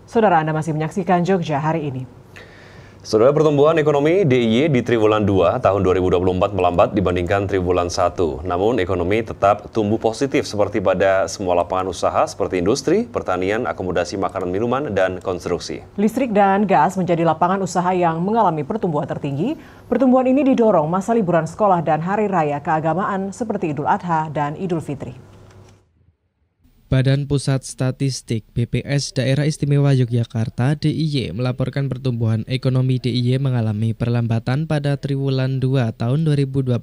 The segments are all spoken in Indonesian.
Saudara, Anda masih menyaksikan Jogja hari ini. Saudara, pertumbuhan ekonomi DIY di triwulan 2 tahun 2024 melambat dibandingkan triwulan 1. Namun ekonomi tetap tumbuh positif seperti pada semua lapangan usaha seperti industri, pertanian, akomodasi makanan minuman, dan konstruksi. Listrik dan gas menjadi lapangan usaha yang mengalami pertumbuhan tertinggi. Pertumbuhan ini didorong masa liburan sekolah dan hari raya keagamaan seperti Idul Adha dan Idul Fitri. Badan Pusat Statistik BPS Daerah Istimewa Yogyakarta (DIY) melaporkan pertumbuhan ekonomi DIY mengalami perlambatan pada triwulan 2 tahun 2024.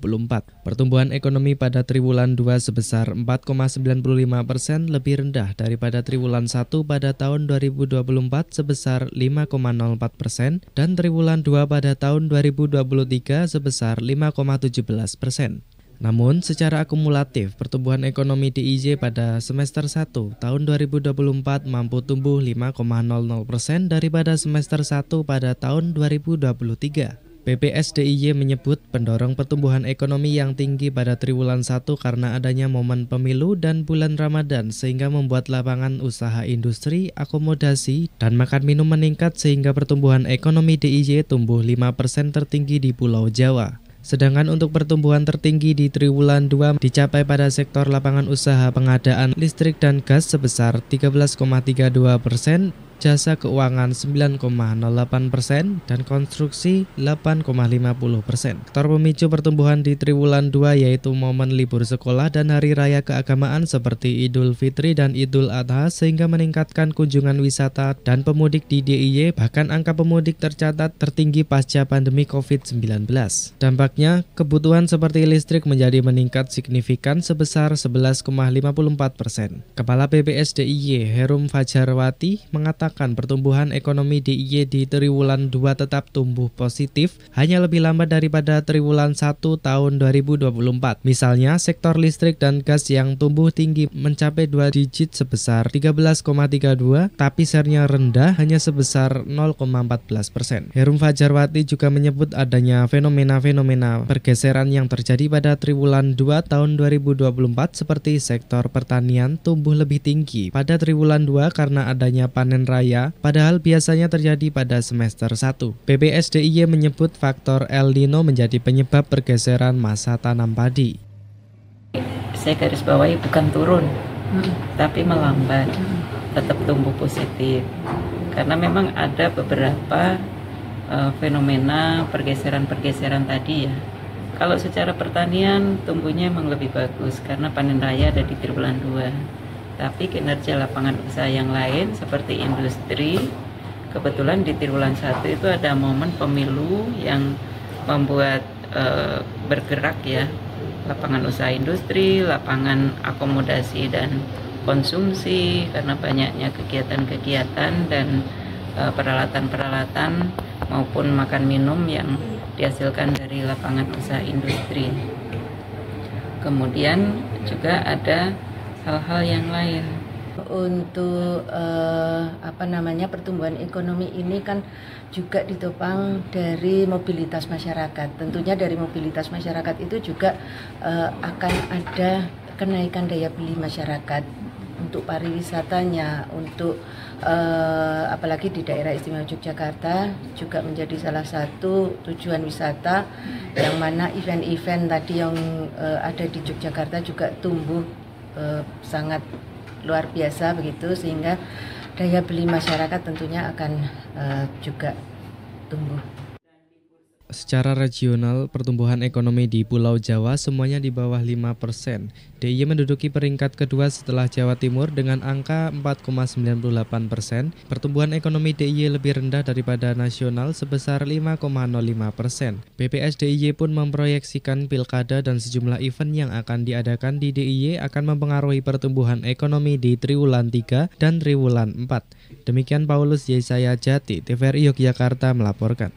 Pertumbuhan ekonomi pada triwulan 2 sebesar 4,95% lebih rendah daripada triwulan 1 pada tahun 2024 sebesar 5,04% dan triwulan 2 pada tahun 2023 sebesar 5,17%. Namun, secara akumulatif, pertumbuhan ekonomi DIY pada semester 1 tahun 2024 mampu tumbuh 5,00% daripada semester 1 pada tahun 2023. BPS DIY menyebut pendorong pertumbuhan ekonomi yang tinggi pada triwulan 1 karena adanya momen pemilu dan bulan Ramadan sehingga membuat lapangan usaha industri, akomodasi, dan makan minum meningkat sehingga pertumbuhan ekonomi DIY tumbuh 5% tertinggi di Pulau Jawa. Sedangkan untuk pertumbuhan tertinggi di triwulan 2 dicapai pada sektor lapangan usaha pengadaan listrik dan gas sebesar 13,32%, jasa keuangan 9,08%, dan konstruksi 8,50%. Faktor pemicu pertumbuhan di triwulan 2 yaitu momen libur sekolah dan hari raya keagamaan seperti Idul Fitri dan Idul Adha sehingga meningkatkan kunjungan wisata dan pemudik di DIY, bahkan angka pemudik tercatat tertinggi pasca pandemi COVID-19. Dampaknya, kebutuhan seperti listrik menjadi meningkat signifikan sebesar 11,54%. Kepala BPS DIY Herum Fajarwati mengatakan pertumbuhan ekonomi DIY di triwulan 2 tetap tumbuh positif, hanya lebih lambat daripada triwulan 1 tahun 2024. Misalnya, sektor listrik dan gas yang tumbuh tinggi mencapai 2 digit sebesar 13,32, tapi share-nya rendah hanya sebesar 0,14%. Herum Fajarwati juga menyebut adanya fenomena-fenomena pergeseran yang terjadi pada triwulan 2 tahun 2024 seperti sektor pertanian tumbuh lebih tinggi pada triwulan 2 karena adanya panen raya, padahal biasanya terjadi pada semester 1. BPS DIY menyebut faktor El Nino menjadi penyebab pergeseran masa tanam padi. Saya garis bawahi bukan turun, tapi melambat, tetap tumbuh positif. Karena memang ada beberapa fenomena pergeseran-pergeseran tadi ya. Kalau secara pertanian tumbuhnya memang lebih bagus karena panen raya ada di triwulan 2. Tapi kinerja lapangan usaha yang lain seperti industri, kebetulan di triwulan 1 itu ada momen pemilu yang membuat bergerak ya lapangan usaha industri, lapangan akomodasi dan konsumsi karena banyaknya kegiatan-kegiatan dan peralatan-peralatan maupun makan minum yang dihasilkan dari lapangan usaha industri. Kemudian juga ada hal-hal yang lain. Untuk pertumbuhan ekonomi ini kan juga ditopang dari mobilitas masyarakat. Tentunya dari mobilitas masyarakat itu juga akan ada kenaikan daya beli masyarakat untuk pariwisatanya, untuk apalagi di daerah istimewa Yogyakarta juga menjadi salah satu tujuan wisata yang mana event-event tadi yang ada di Yogyakarta juga tumbuh sangat luar biasa begitu, sehingga daya beli masyarakat tentunya akan juga tumbuh. Secara regional, pertumbuhan ekonomi di Pulau Jawa semuanya di bawah 5%. DIY menduduki peringkat kedua setelah Jawa Timur dengan angka 4,98%. Pertumbuhan ekonomi DIY lebih rendah daripada nasional sebesar 5,05%. BPS DIY pun memproyeksikan pilkada dan sejumlah event yang akan diadakan di DIY akan mempengaruhi pertumbuhan ekonomi di triwulan 3 dan triwulan 4. Demikian Paulus Yesaya Jati, TVRI Yogyakarta melaporkan.